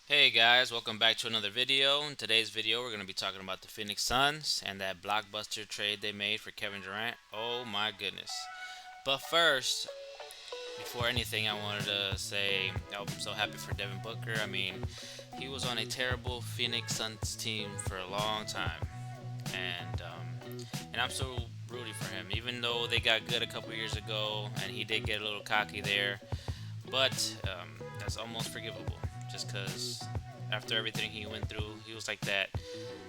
Hey guys, welcome back to another video. In today's video, we're going to be talking about the Phoenix Suns and that blockbuster trade they made for Kevin Durant. Oh my goodness. But first, before anything, I wanted to say I'm so happy for Devin Booker. He was on a terrible Phoenix Suns team for a long time. And I'm so rooting for him, even though they got good a couple years ago and he did get a little cocky there. But that's almost forgivable, just because after everything he went through, he was like that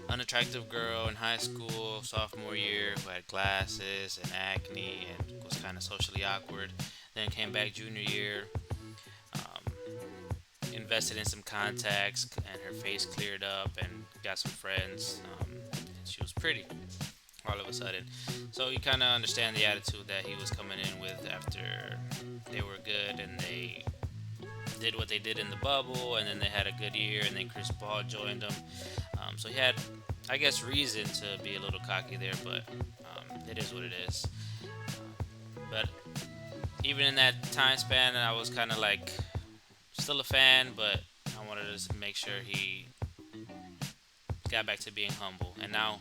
unattractive girl in high school, sophomore year, who had glasses and acne and was kind of socially awkward. Then came back junior year, um, invested in some contacts, and her face cleared up and got some friends. And she was pretty all of a sudden. So you kind of understand the attitude that he was coming in with after they were good and they did what they did in the bubble, and then they had a good year, and then Chris Paul joined them. So he had, I guess, reason to be a little cocky there, but it is what it is. But even in that time span, I was kind of like still a fan, but I wanted to just make sure he got back to being humble, and now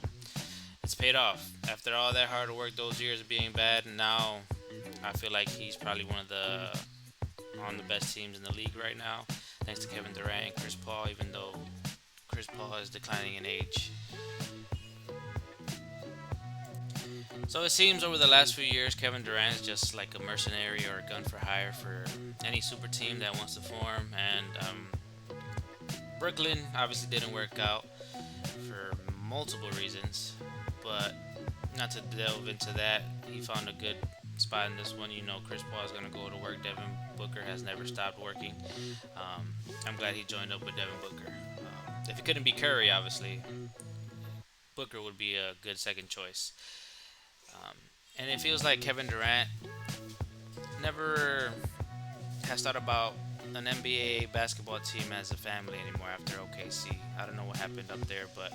it's paid off. After all that hard work, those years of being bad, and now I feel like he's probably one of the on the best teams in the league right now, thanks to Kevin Durant and Chris Paul, even though Chris Paul is declining in age. So it seems over the last few years, Kevin Durant is just like a mercenary or a gun for hire for any super team that wants to form. And Brooklyn obviously didn't work out for multiple reasons, but not to delve into that, he found a good spot in this one. You know, Chris Paul is going to go to work. Devin Booker has never stopped working. I'm glad he joined up with Devin Booker. If it couldn't be Curry, obviously, Booker would be a good second choice. Um, and it feels like Kevin Durant never has thought about an NBA basketball team as a family anymore after OKC. I don't know what happened up there, but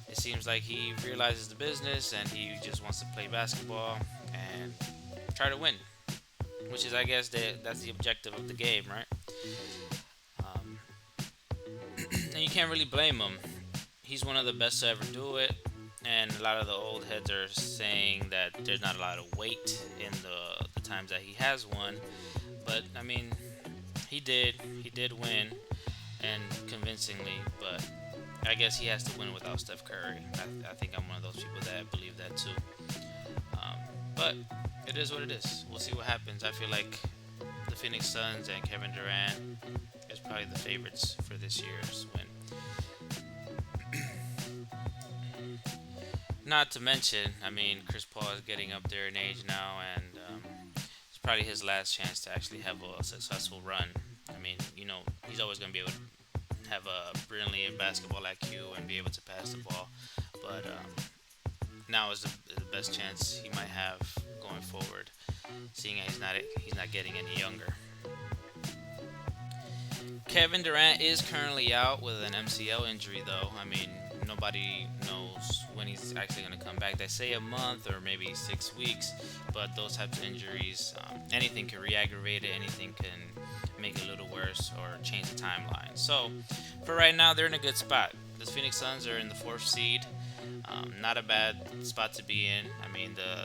it seems like he realizes the business and he just wants to play basketball and try to win, which is, I guess, that's the objective of the game, right? Um, and you can't really blame him. He's one of the best to ever do it, and a lot of the old heads are saying that there's not a lot of weight in the times that he has won. But he did win, and convincingly. But I guess he has to win without Steph Curry. I think I'm one of those people that believe that too. But it is what it is. We'll see what happens. I feel like the Phoenix Suns and Kevin Durant is probably the favorites for this year's win. Not to mention, Chris Paul is getting up there in age now, and it's probably his last chance to actually have a successful run. He's always going to be able to have a brilliant basketball IQ and be able to pass the ball, but now is the best chance he might have going forward, seeing as he's not getting any younger. Kevin Durant is currently out with an MCL injury, though. Nobody knows when he's actually going to come back. They say a month or maybe 6 weeks, but those types of injuries, anything can re-aggravate it, anything can make it a little worse or change the timeline. So, for right now, they're in a good spot. The Phoenix Suns are in the fourth seed. Not a bad spot to be in.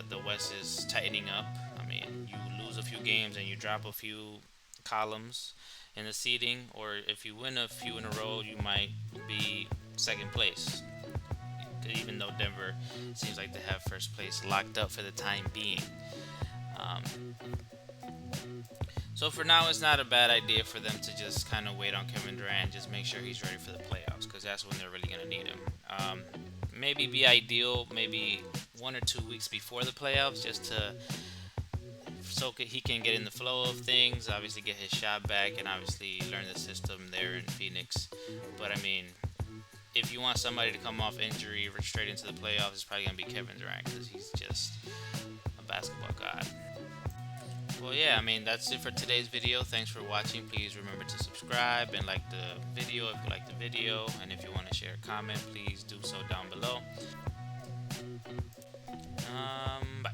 The West is tightening up. You lose a few games and you drop a few columns in the seeding, or if you win a few in a row, you might be second place. Even though Denver seems like they have first place locked up for the time being. Um, so for now, it's not a bad idea for them to just kind of wait on Kevin Durant and just make sure he's ready for the playoffs, because that's when they're really going to need him. Maybe be ideal, maybe 1 or 2 weeks before the playoffs, just to so he can get in the flow of things, obviously get his shot back, and obviously learn the system there in Phoenix. But if you want somebody to come off injury straight into the playoffs, it's probably going to be Kevin Durant, because he's just a basketball god. Well, yeah, that's it for today's video. Thanks for watching. Please remember to subscribe and like the video if you like the video. And if you want to share a comment, please do so down below. Bye.